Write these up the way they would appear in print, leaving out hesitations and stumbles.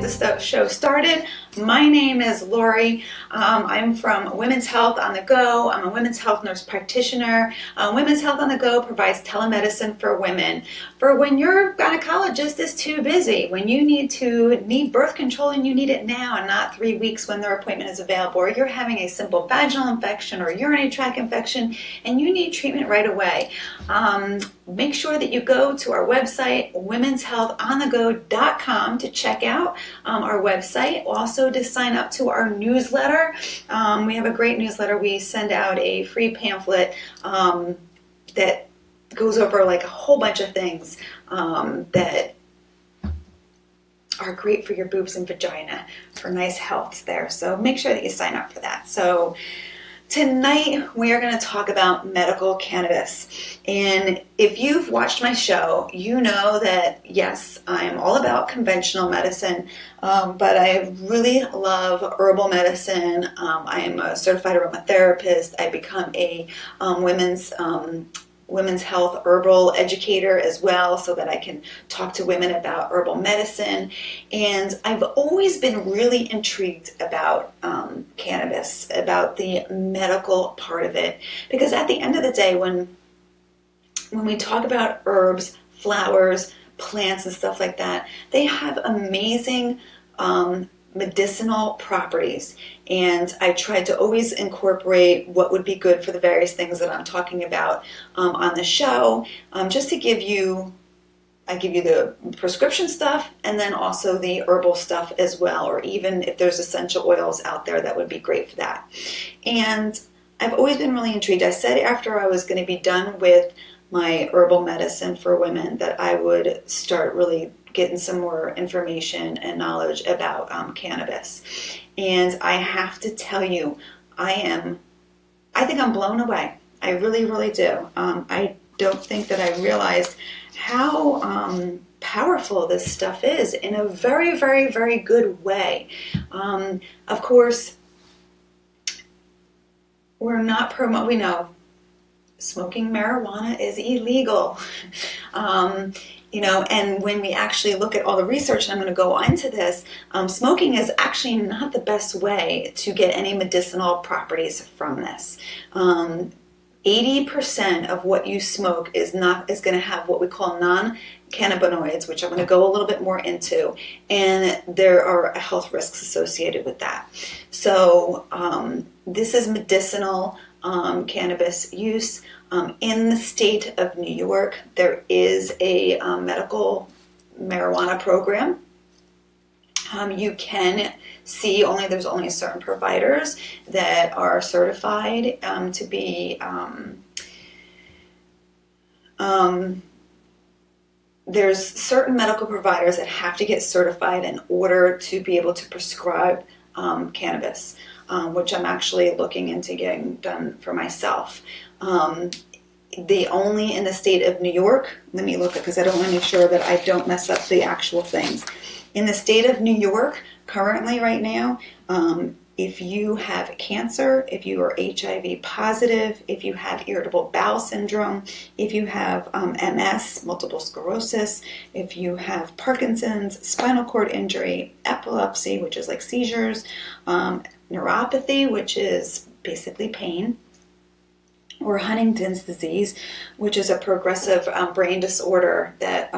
get the show started. My name is Lori. I'm from Women's Health on the Go. I'm a women's health nurse practitioner. Women's Health on the Go provides telemedicine for women. For when your gynecologist is too busy, when you need birth control and you need it now and not 3 weeks when their appointment is available, or you're having a simple vaginal infection or urinary tract infection and you need treatment right away. Make sure that you go to our website, womenshealthonthego.com, to check out our website. Also to sign up to our newsletter. We have a great newsletter. We send out a free pamphlet that goes over like a whole bunch of things that are great for your boobs and vagina for nice health there. So make sure that you sign up for that. So tonight we are going to talk about medical cannabis. And if you've watched my show, you know that yes, I am all about conventional medicine, but I really love herbal medicine. I am a certified aromatherapist. I become a women's health herbal educator as well, so that I can talk to women about herbal medicine. And I've always been really intrigued about cannabis, about the medical part of it, because at the end of the day, when we talk about herbs, flowers, plants and stuff like that, they have amazing medicinal properties, and I tried to always incorporate what would be good for the various things that I'm talking about on the show, just to give you, I give you the prescription stuff and then also the herbal stuff as well, or even if there's essential oils out there, that would be great for that. And I've always been really intrigued. I said after I was going to be done with my herbal medicine for women that I would start really getting some more information and knowledge about cannabis. And I have to tell you, I think I'm blown away. I really, really do. I don't think that I realized how powerful this stuff is in a very, very, very good way. Of course, we're not we know smoking marijuana is illegal. You know, and when we actually look at all the research, and I'm going to go into this, smoking is actually not the best way to get any medicinal properties from this. 80% of what you smoke is going to have what we call non-cannabinoids, which I'm going to go a little bit more into, and there are health risks associated with that. So this is medicinal cannabis use. In the state of New York, there is a medical marijuana program. You can see there's only certain providers that are certified to be, there's certain medical providers that have to get certified in order to be able to prescribe cannabis, which I'm actually looking into getting done for myself. Only in the state of New York, let me look at, because I don't want to make sure that I don't mess up the actual things. In the state of New York, currently right now, if you have cancer, if you are HIV positive, if you have irritable bowel syndrome, if you have MS, multiple sclerosis, if you have Parkinson's, spinal cord injury, epilepsy, which is like seizures, neuropathy, which is basically pain, or Huntington's disease, which is a progressive brain disorder that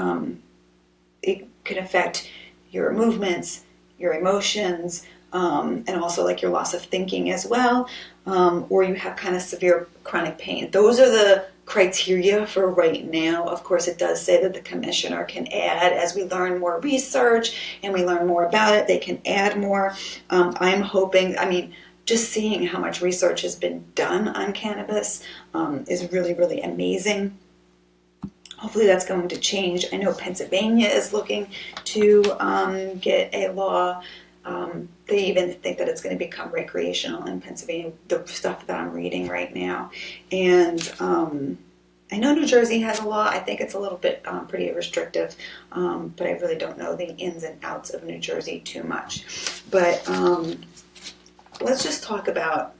it can affect your movements, your emotions, and also like your loss of thinking as well, or you have kind of severe chronic pain. Those are the criteria for right now. Of course, it does say that the commissioner can add, as we learn more research and we learn more about it, they can add more. I'm hoping, just seeing how much research has been done on cannabis is really, really amazing. Hopefully that's going to change. I know Pennsylvania is looking to get a law. They even think that it's going to become recreational in Pennsylvania, the stuff that I'm reading right now. And I know New Jersey has a law. I think it's a little bit pretty restrictive, but I really don't know the ins and outs of New Jersey too much. But let's just talk about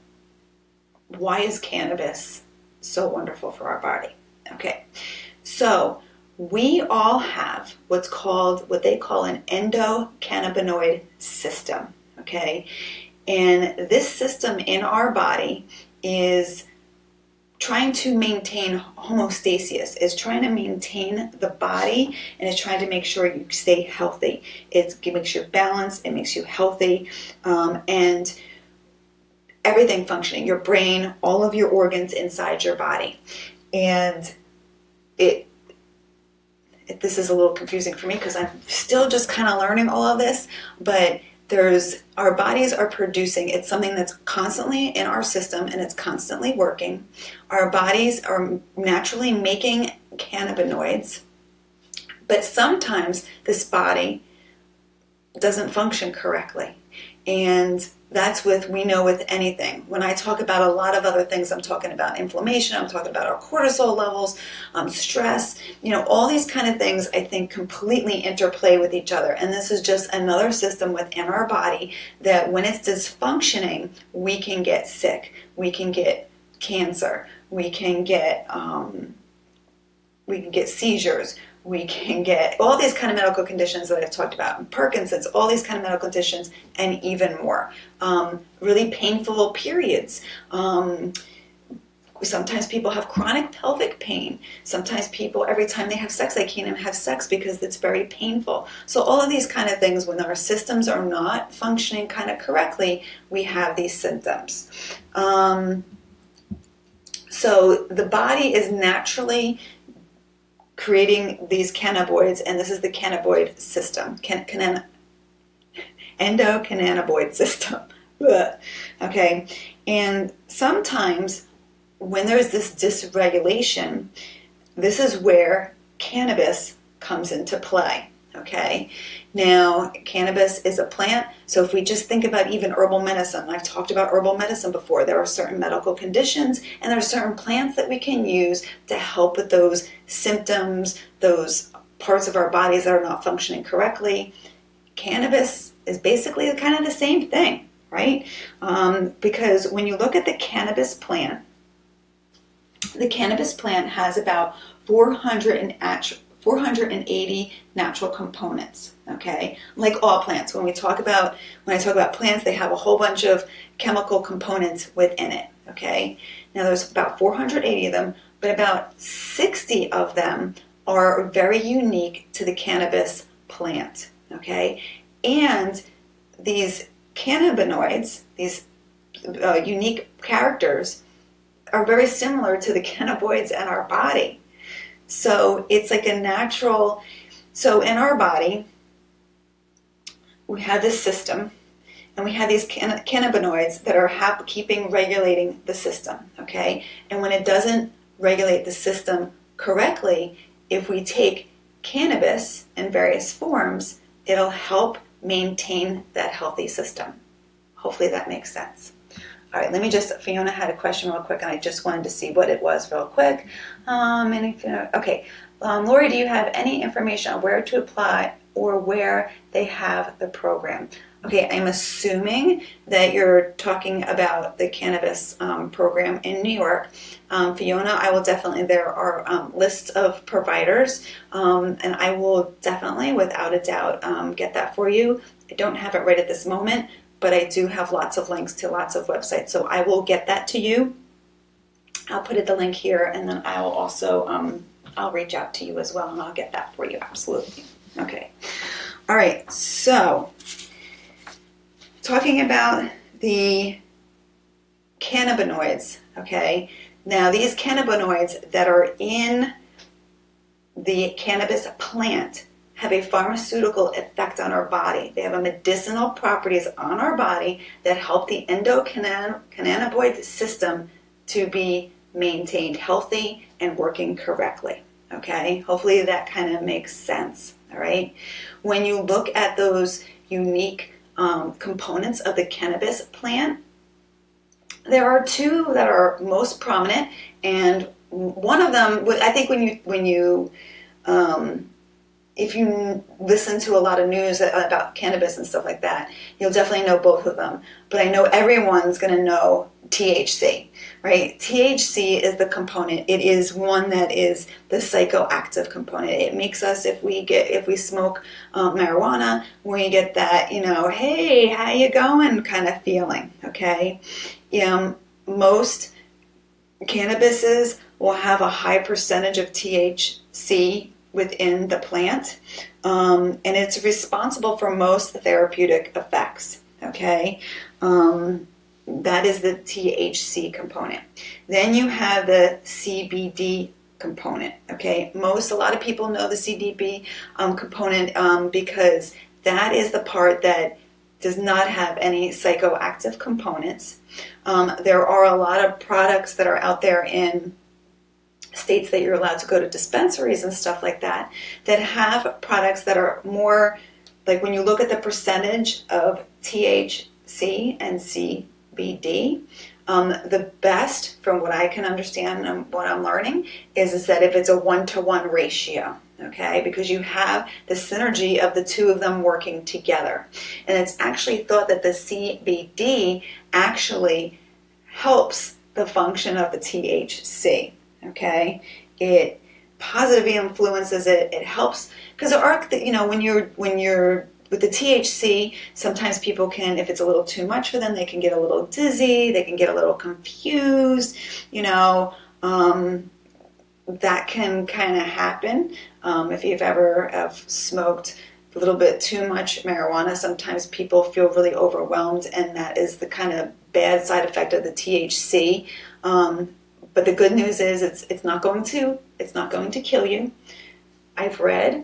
why is cannabis so wonderful for our body. Okay, so we all have what they call an endocannabinoid system, okay? And this system in our body is trying to maintain homeostasis, is trying to maintain the body, and is trying to make sure you stay healthy. It makes you balanced, it makes you healthy, and everything functioning, your brain, all of your organs inside your body. And this is a little confusing for me because I'm still just kind of learning all of this, but our bodies are producing, it's something that's constantly in our system and it's constantly working. Our bodies are naturally making cannabinoids, but sometimes this body doesn't function correctly. And that's we know with anything. When I talk about a lot of other things, I'm talking about inflammation, I'm talking about our cortisol levels, stress, all these kind of things I think completely interplay with each other. And this is just another system within our body that when it's dysfunctioning, we can get sick, we can get cancer, we can get seizures, we can get all these kind of medical conditions that I've talked about, Parkinson's, all these kind of medical conditions, and even more. Really painful periods. Sometimes people have chronic pelvic pain. Sometimes people, every time they have sex, they can't even have sex because it's very painful. So all of these kind of things, when our systems are not functioning kind of correctly, we have these symptoms. So the body is naturally creating these cannabinoids, and this is the cannabinoid system, endocannabinoid system. Okay, and sometimes when there's this dysregulation, this is where cannabis comes into play. Okay, now cannabis is a plant, so if we just think about even herbal medicine, I've talked about herbal medicine before, there are certain medical conditions and there are certain plants that we can use to help with those symptoms, those parts of our bodies that are not functioning correctly. Cannabis is basically kind of the same thing, right? Because when you look at the cannabis plant has about 480 natural components, okay? Like all plants, when I talk about plants, they have a whole bunch of chemical components within it, okay? Now there's about 480 of them, but about 60 of them are very unique to the cannabis plant, okay? And these cannabinoids, these unique characters, are very similar to the cannabinoids in our body. So it's like a natural, so in our body, we have this system, and we have these cannabinoids that are regulating the system, okay? And when it doesn't regulate the system correctly, if we take cannabis in various forms, it'll help maintain that healthy system. Hopefully that makes sense. All right, Fiona had a question real quick, and I just wanted to see what it was real quick. Okay, Lori, do you have any information on where to apply or where they have the program? Okay, I'm assuming that you're talking about the cannabis program in New York. Fiona, I will definitely, there are lists of providers, and I will definitely, without a doubt, get that for you. I don't have it right at this moment, but I do have lots of links to lots of websites, so I will get that to you. I'll put the link here, and then I will also, I'll reach out to you as well, and I'll get that for you, absolutely. Okay. All right, so talking about the cannabinoids, okay? Now, these cannabinoids that are in the cannabis plant have a pharmaceutical effect on our body. They have a medicinal properties on our body that help the endocannabinoid system to be maintained healthy and working correctly, okay? Hopefully that kind of makes sense, all right? When you look at those unique components of the cannabis plant, there are two that are most prominent, and one of them, I think when you if you listen to a lot of news about cannabis and stuff like that, you'll definitely know both of them. But I know everyone's going to know THC, right? THC is the component. It is one that is the psychoactive component. It makes us, if we smoke marijuana, we get that, hey, how you going kind of feeling, okay? Most cannabises will have a high percentage of THC within the plant, and it's responsible for most therapeutic effects, okay? That is the THC component. Then you have the CBD component, okay? A lot of people know the CBD component because that is the part that does not have any psychoactive components. There are a lot of products that are out there in states that you're allowed to go to dispensaries and stuff like that have products that are more, like when you look at the percentage of THC and CBD, the best, from what I can understand and what I'm learning, is that if it's a 1-to-1 ratio, okay, because you have the synergy of the two of them working together. And it's actually thought that the CBD actually helps the function of the THC, okay? It positively influences it. It helps, because when you're with the THC, sometimes people can, if it's a little too much for them, they can get a little dizzy, they can get a little confused, that can kind of happen. If you've ever smoked a little bit too much marijuana, sometimes people feel really overwhelmed, and that is the kind of bad side effect of the THC. But the good news is it's not going to kill you. I've read,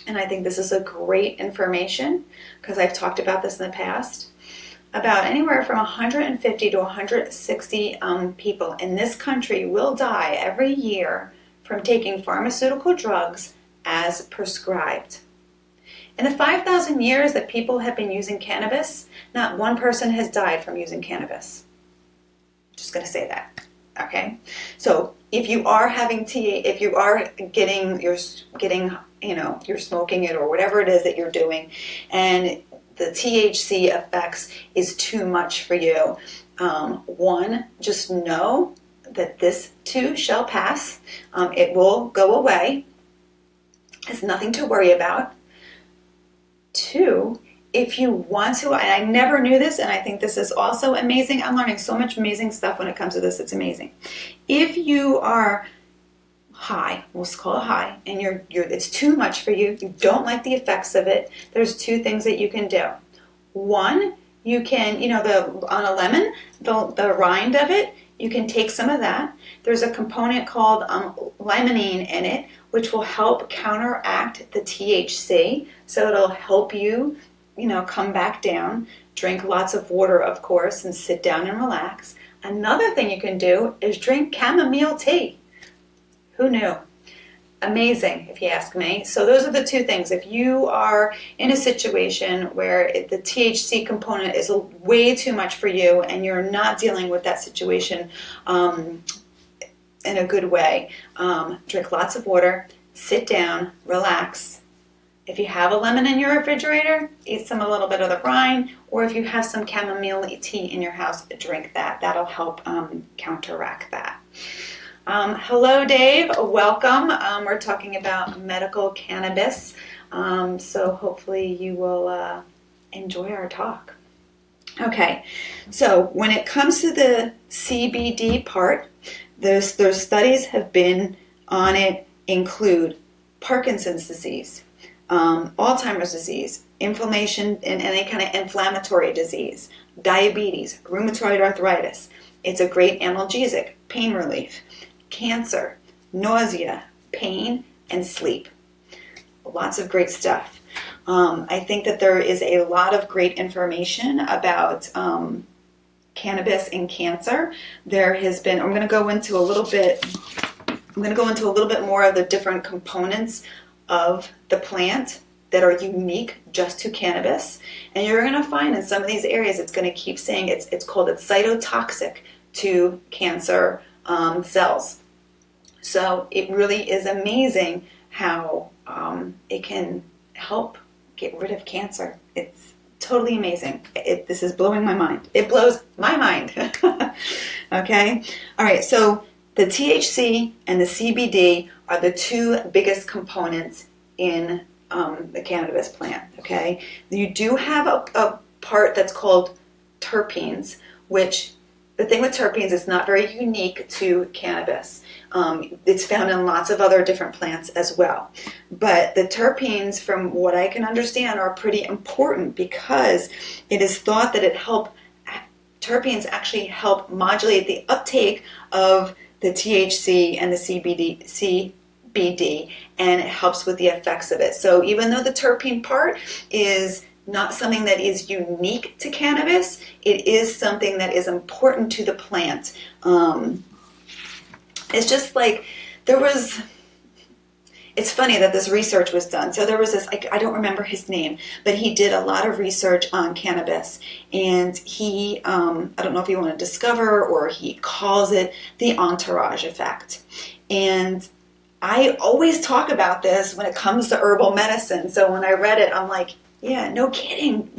and I think this is a great information because I've talked about this in the past, about anywhere from 150 to 160 people in this country will die every year from taking pharmaceutical drugs as prescribed. In the 5,000 years that people have been using cannabis, not one person has died from using cannabis. Just going to say that. Okay, so if you are you're smoking it or whatever it is that you're doing, and the THC effects is too much for you, one, just know that this too shall pass. It will go away. It's nothing to worry about. Two, if you want to, and I never knew this, and I think this is also amazing. I'm learning so much amazing stuff when it comes to this. It's amazing. If you are high, we'll call it high, and it's too much for you, you don't like the effects of it, there's two things that you can do. One, you can, on a lemon, the rind of it, you can take some of that. There's a component called limonene in it, which will help counteract the THC, so it'll help you come back down. Drink lots of water, of course, and sit down and relax. Another thing you can do is drink chamomile tea. Who knew? Amazing, if you ask me. So those are the two things. If you are in a situation where the THC component is way too much for you and you're not dealing with that situation in a good way, drink lots of water, sit down, relax. If you have a lemon in your refrigerator, eat a little bit of the rind, or if you have some chamomile tea in your house, drink that. That'll help counteract that. Hello, Dave. Welcome. We're talking about medical cannabis, so hopefully you will enjoy our talk. Okay, so when it comes to the CBD part, those studies have been on it include Parkinson's disease, Alzheimer's disease, inflammation and any kind of inflammatory disease, diabetes, rheumatoid arthritis. It's a great analgesic, pain relief, cancer, nausea, pain, and sleep. Lots of great stuff. I think that there is a lot of great information about cannabis and cancer. There has been, I'm going to go into a little bit more of the different components of the plant that are unique just to cannabis. And you're going to find in some of these areas it's going to keep saying it's called cytotoxic to cancer cells. So it really is amazing how it can help get rid of cancer. It's totally amazing. This is blowing my mind. It blows my mind. Okay? All right, so the THC and the CBD are the two biggest components in the cannabis plant, okay? You do have a part that's called terpenes, which the thing with terpenes is not very unique to cannabis. It's found in lots of other different plants as well. But the terpenes, from what I can understand, are pretty important because it is thought that terpenes actually help modulate the uptake of the THC and the CBD, and it helps with the effects of it. So even though the terpene part is not something that is unique to cannabis, it is something that is important to the plant. It's just like it's funny that this research was done. So there was this, I don't remember his name, but he did a lot of research on cannabis, and he, I don't know if he wanted to discover, or he calls it the entourage effect. And I always talk about this when it comes to herbal medicine. So when I read it, I'm like, yeah, no kidding,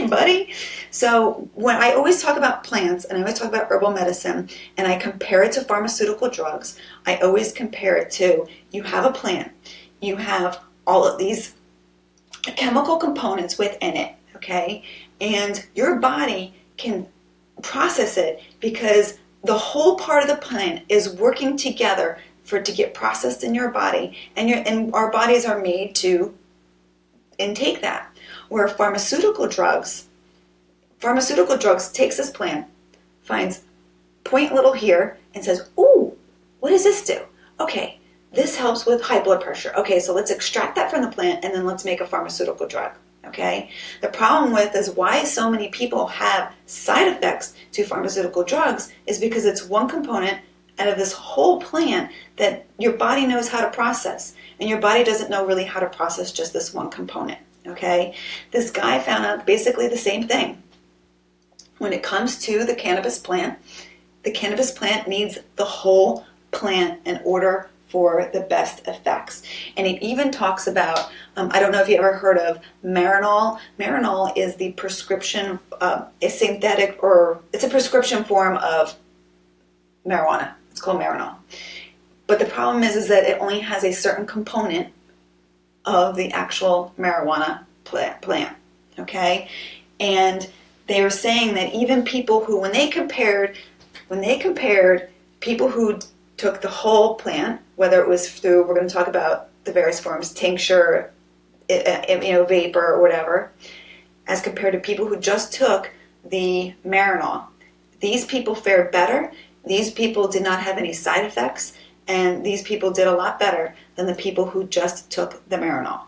buddy. So when I always talk about plants, and I always talk about herbal medicine, and I compare it to pharmaceutical drugs, I always compare it to, you have a plant, you have all of these chemical components within it, okay? And your body can process it because the whole part of the plant is working together for it to get processed in your body, and our bodies are made to intake that. Where pharmaceutical drugs takes this plant, finds point little here, and says, ooh, what does this do? Okay, this helps with high blood pressure. Okay, so let's extract that from the plant, and then let's make a pharmaceutical drug. Okay? The problem with is why so many people have side effects to pharmaceutical drugs is because it's one component out of this whole plant that your body knows how to process, and your body doesn't know really how to process just this one component. Okay, this guy found out basically the same thing. When it comes to the cannabis plant needs the whole plant in order for the best effects. And it even talks about, I don't know if you ever heard of Marinol. Marinol is the prescription, a synthetic, or it's a prescription form of marijuana. It's called Marinol. But the problem is that it only has a certain component of the actual marijuana plant, okay? And they were saying that even people who, when they compared people who took the whole plant, whether it was through, we're going to talk about the various forms, tincture, vapor or whatever, as compared to people who just took the Marinol, these people fared better. These people did not have any side effects, and these people did a lot better than the people who just took the Marinol.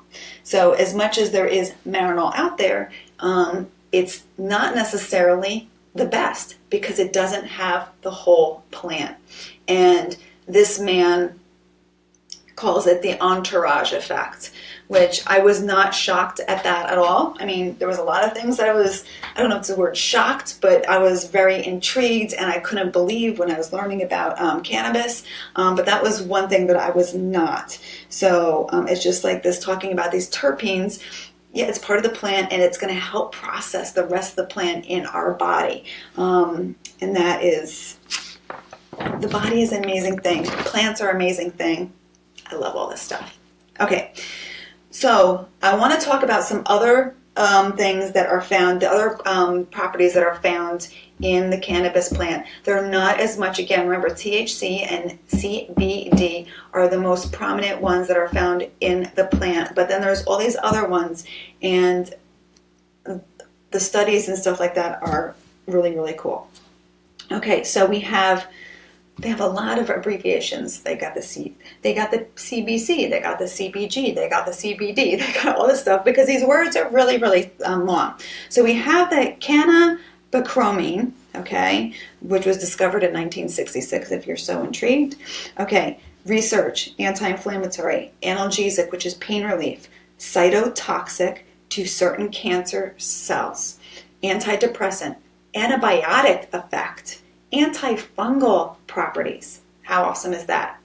So as much as there is Marinol out there, it's not necessarily the best because it doesn't have the whole plant. And this man calls it the entourage effect, which I was not shocked at that at all. I mean, there was a lot of things that I don't know if it's the word shocked, but I was very intrigued, and I couldn't believe when I was learning about cannabis. But that was one thing that I was not. So it's just like this, talking about these terpenes. Yeah, it's part of the plant, and it's going to help process the rest of the plant in our body. And that is, the body is an amazing thing. Plants are an amazing thing. I love all this stuff. Okay, so I want to talk about some other things that are found, the other properties that are found in the cannabis plant. They're not as much, again, remember, THC and CBD are the most prominent ones that are found in the plant, but then there's all these other ones, and the studies and stuff like that are really, really cool. Okay, so they have a lot of abbreviations. They got the CBC, they got the CBG, they got the CBD, they got all this stuff because these words are really, really long. So we have the cannabichromene, okay, which was discovered in 1966, if you're so intrigued. Okay, research, anti-inflammatory, analgesic, which is pain relief, cytotoxic to certain cancer cells, antidepressant, antibiotic effect, antifungal properties. How awesome is that?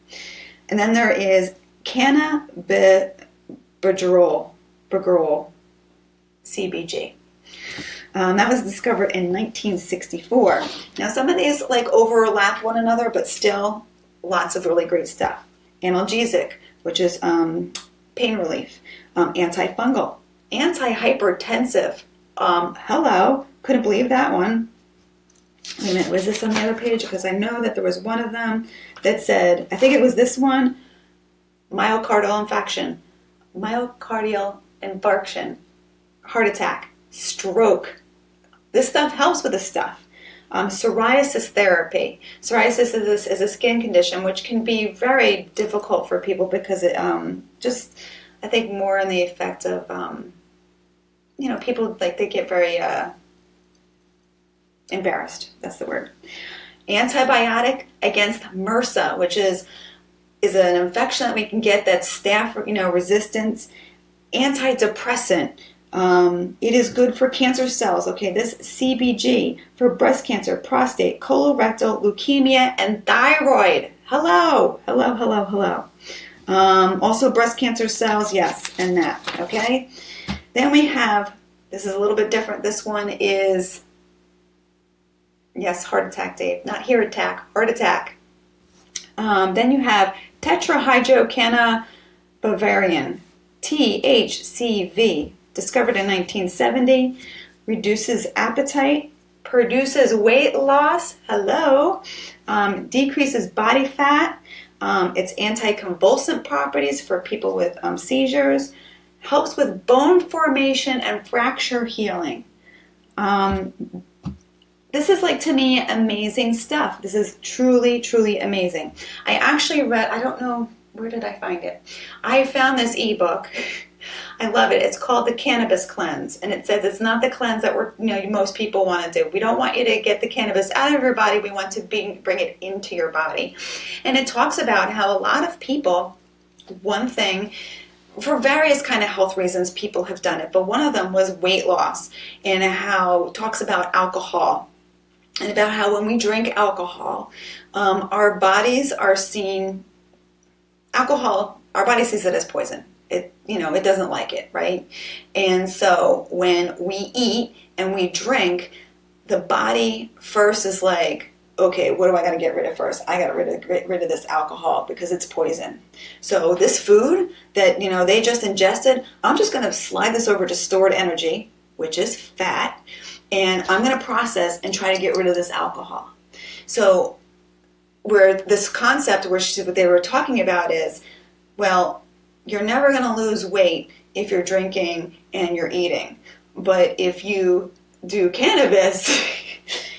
And then there is cannabidiol, CBG. That was discovered in 1964. Now, some of these like overlap one another, but still lots of really great stuff. Analgesic, which is pain relief. Antifungal, antihypertensive. Hello, couldn't believe that one. Wait a minute, was this on the other page? Because I know that there was one of them that said, I think it was this one, myocardial infarction, heart attack, stroke. This stuff helps with this stuff. Psoriasis therapy. Psoriasis is a skin condition which can be very difficult for people because it just, I think, more in the effect of, people like they get very embarrassed. That's the word. Antibiotic against MRSA, which is an infection that we can get that's staph, resistance. Antidepressant. It is good for cancer cells. Okay, this CBG for breast cancer, prostate, colorectal, leukemia, and thyroid. Hello. Also breast cancer cells, yes, and that. Okay. Then we have, this is a little bit different. This one is, yes, heart attack, Dave. Not hear attack, heart attack. Then you have tetrahydrocannabinol, THCV. Discovered in 1970, reduces appetite, produces weight loss, decreases body fat, it's anticonvulsant properties for people with seizures, helps with bone formation and fracture healing. This is like, to me, amazing stuff. This is truly, truly amazing. I actually read, I don't know, where did I find it? I found this ebook. I love it. It's called the Cannabis Cleanse, and it says it's not the cleanse that most people want to do. We don't want you to get the cannabis out of your body. We want to bring it into your body. And it talks about how a lot of people, one thing, for various kind of health reasons, people have done it, but one of them was weight loss, and how it talks about alcohol, and about how when we drink alcohol, our bodies are seeing alcohol. Our body sees it as poison. It doesn't like it, right? And so when we eat and we drink, the body first is like, okay, what do I got to get rid of first? I got to get rid of this alcohol because it's poison. So this food that, they just ingested, I'm just going to slide this over to stored energy, which is fat, and I'm going to process and try to get rid of this alcohol. So where this concept, what they were talking about is, well, you're never going to lose weight if you're drinking and you're eating. But if you do cannabis,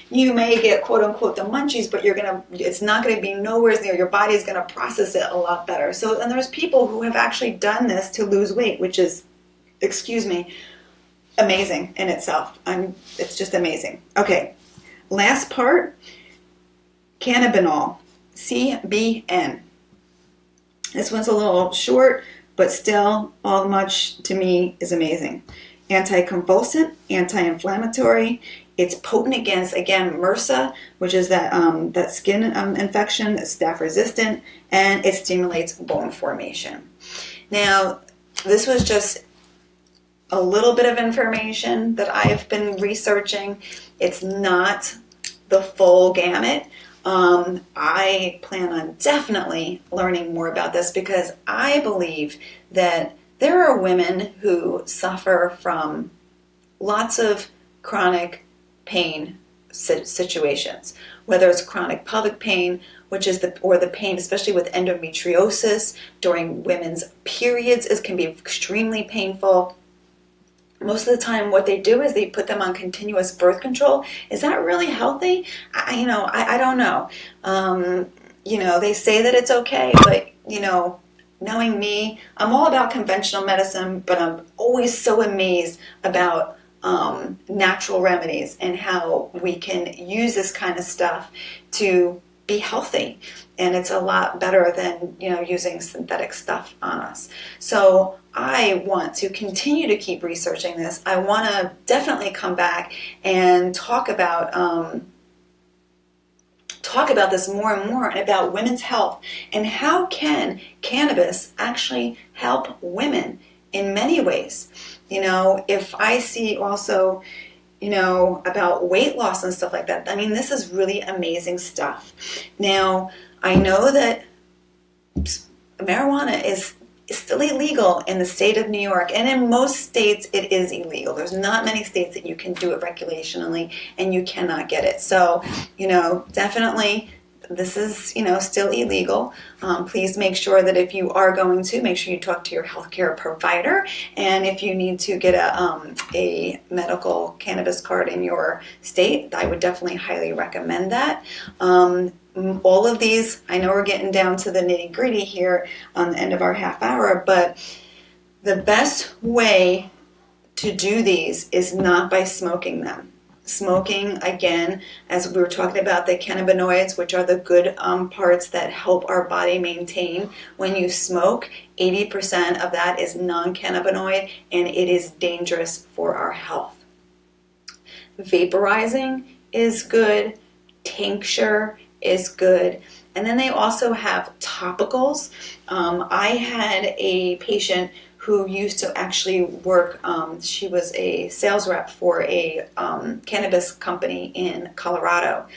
you may get quote unquote the munchies, but it's not going to be nowhere near. Your body's going to process it a lot better. So, and there's people who have actually done this to lose weight, which is, amazing in itself. It's just amazing. Okay, last part, cannabinol, CBN. This one's a little short, but still, all much to me is amazing. Anticonvulsant, anti-inflammatory. It's potent against, again, MRSA, which is that skin infection, that's staph resistant, and it stimulates bone formation. Now, this was just a little bit of information that I have been researching. It's not the full gamut. I plan on definitely learning more about this because I believe that there are women who suffer from lots of chronic pain situations, whether it's chronic pelvic pain, which is the pain, especially with endometriosis during women's periods, can be extremely painful. Most of the time what they do is they put them on continuous birth control. Is that really healthy? I don't know. They say that it's okay, but, knowing me, I'm all about conventional medicine, but I'm always so amazed about natural remedies and how we can use this kind of stuff to be healthy. And it's a lot better than, using synthetic stuff on us. So I want to continue to keep researching this. I want to definitely come back and talk about talk about this more and more, and about women's health and how can cannabis actually help women in many ways. You know, if I see also, you know, about weight loss and stuff like that, I mean, this is really amazing stuff. Now, I know that marijuana is still illegal in the state of New York, and in most states it is illegal. There's not many states that you can do it recreationally and you cannot get it. So, you know, definitely this is, you know, still illegal. Please make sure that if you are going to, make sure you talk to your healthcare provider, and if you need to get a medical cannabis card in your state, I would definitely highly recommend that. All of these, I know we're getting down to the nitty-gritty here on the end of our half hour, but the best way to do these is not by smoking them. Smoking, again, as we were talking about the cannabinoids, which are the good parts that help our body maintain. When you smoke, 80% of that is non-cannabinoid, and it is dangerous for our health. Vaporizing is good. Tincture is good. And then they also have topicals. I had a patient who used to actually work, she was a sales rep for a cannabis company in Colorado.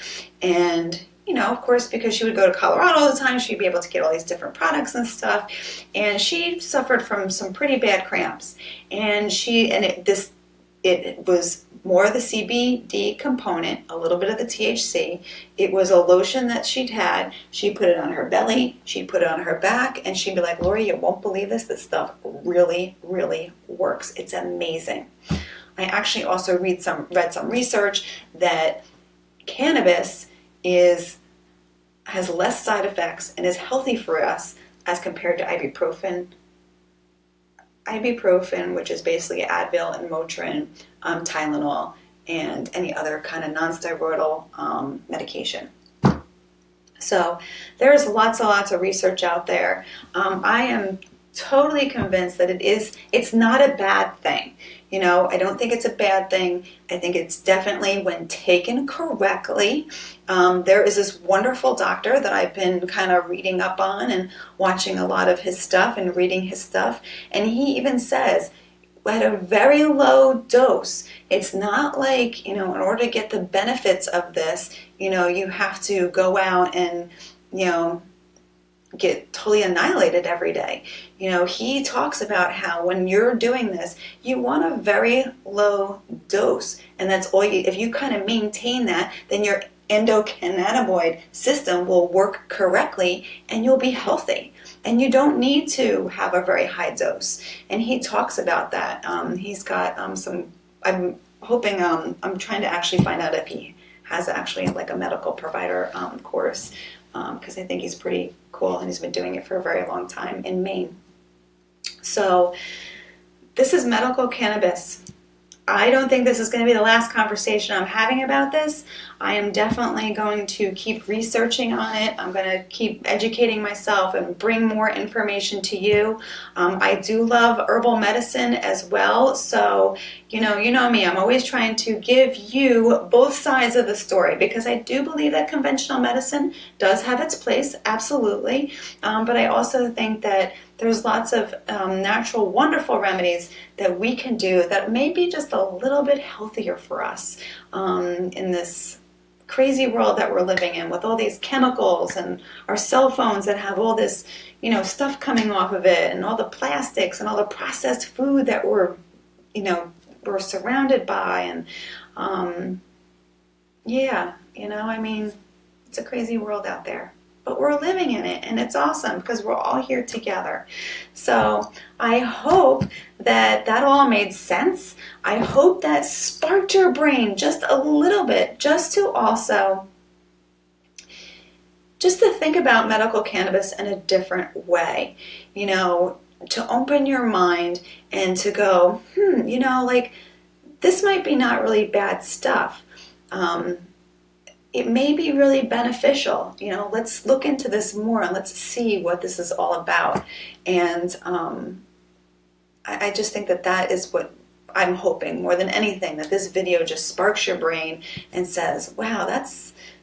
And, you know, of course, because she would go to Colorado all the time, she'd be able to get all these different products and stuff. And she suffered from some pretty bad cramps. And it was more of the CBD component, a little bit of the THC. It was a lotion that she'd had. She put it on her belly, she'd put it on her back, and she'd be like, Lori, you won't believe this. This stuff really, really works. It's amazing. I actually also read some research that cannabis has less side effects and is healthy for us as compared to ibuprofen. Ibuprofen, which is basically Advil and Motrin, Tylenol, and any other kind of non-steroidal medication. So there's lots and lots of research out there. I am totally convinced that it's not a bad thing. You know, I don't think it's a bad thing. I think it's definitely, when taken correctly. There is this wonderful doctor that I've been kind of reading up on and watching a lot of his stuff and reading his stuff. And he even says, at a very low dose, it's not like, you know, in order to get the benefits of this, you know, you have to go out and, you know, get totally annihilated every day. You know, he talks about how when you're doing this, you want a very low dose, and that's all you, if you kind of maintain that, then your endocannabinoid system will work correctly and you'll be healthy. And you don't need to have a very high dose. And he talks about that. He's got I'm hoping, I'm trying to actually find out if he has actually like a medical provider course, because I think he's pretty cool and he's been doing it for a very long time in Maine. So this is medical cannabis. I don't think this is going to be the last conversation I'm having about this. I am definitely going to keep researching on it. I'm going to keep educating myself and bring more information to you. I do love herbal medicine as well. So, you know me. I'm always trying to give you both sides of the story, because I do believe that conventional medicine does have its place, absolutely. But I also think that there's lots of natural, wonderful remedies that we can do that may be just a little bit healthier for us in this crazy world that we're living in, with all these chemicals and our cell phones that have all this, you know, stuff coming off of it, and all the plastics and all the processed food that we're surrounded by. And yeah, you know, I mean, it's a crazy world out there. But we're living in it, and it's awesome because we're all here together. So I hope that all made sense. I hope that sparked your brain just a little bit, just to think about medical cannabis in a different way, you know, to open your mind and to go, you know, like, this might be not really bad stuff. It may be really beneficial. You know, let's look into this more and let's see what this is all about. And I just think that is what I'm hoping more than anything, that this video just sparks your brain and says, wow,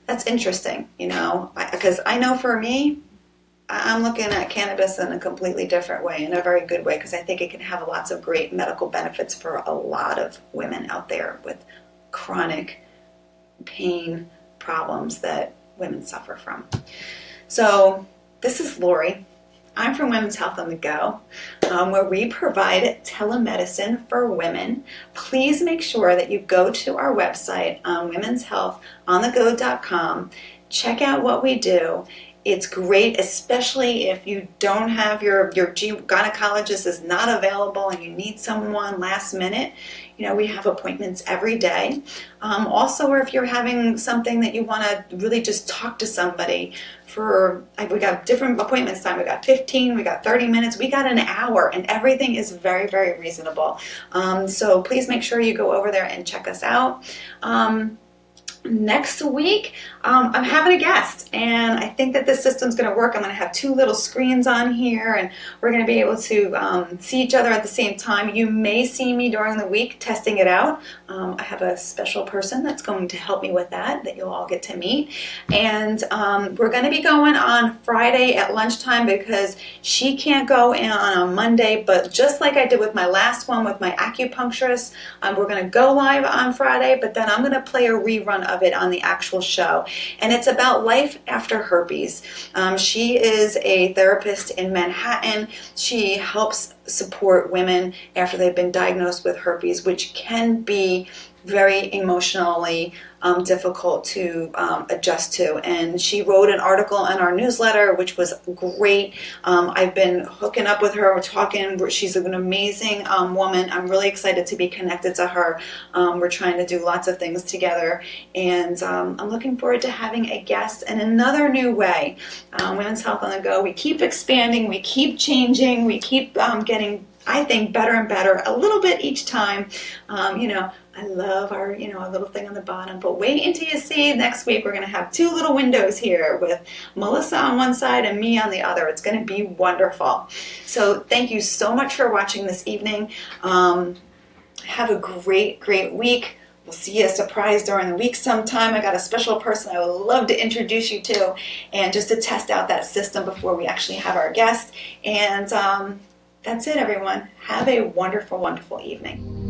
that's interesting, you know, because I know for me, I'm looking at cannabis in a completely different way, in a very good way, because I think it can have lots of great medical benefits for a lot of women out there with chronic pain problems that women suffer from. So this is Lori. I'm from Women's Health on the Go, where we provide telemedicine for women. Please make sure that you go to our website, womenshealthonthego.com. Check out what we do. It's great, especially if you don't have your gynecologist is not available and you need someone last minute. You know, we have appointments every day. Also, or if you're having something that you want to really just talk to somebody for, we got different appointments time. We got 15, we got 30 minutes, we got an hour, and everything is very, very reasonable. So please make sure you go over there and check us out. Next week, I'm having a guest, and I think that this system's going to work. I'm going to have two little screens on here, and we're going to be able to see each other at the same time. You may see me during the week testing it out. I have a special person that's going to help me with that you'll all get to meet. And we're going to be going on Friday at lunchtime because she can't go in on a Monday, but just like I did with my last one with my acupuncturist, we're going to go live on Friday, but then I'm going to play a rerun of it on the actual show. And it's about life after herpes. She is a therapist in Manhattan. She helps support women after they've been diagnosed with herpes, which can be very emotionally difficult to adjust to. And she wrote an article in our newsletter, which was great. I've been hooking up with her, we're talking. She's an amazing woman. I'm really excited to be connected to her. We're trying to do lots of things together, and I'm looking forward to having a guest in another new way. Women's Health on the Go, we keep expanding, we keep changing, we keep getting, I think, better and better a little bit each time. You know, I love our, you know, our little thing on the bottom, but wait until you see next week. We're going to have two little windows here with Melissa on one side and me on the other. It's going to be wonderful. So thank you so much for watching this evening. Have a great, great week. We'll see you a surprise during the week sometime. I got a special person I would love to introduce you to, and just to test out that system before we actually have our guest. And that's it, everyone. Have a wonderful, wonderful evening.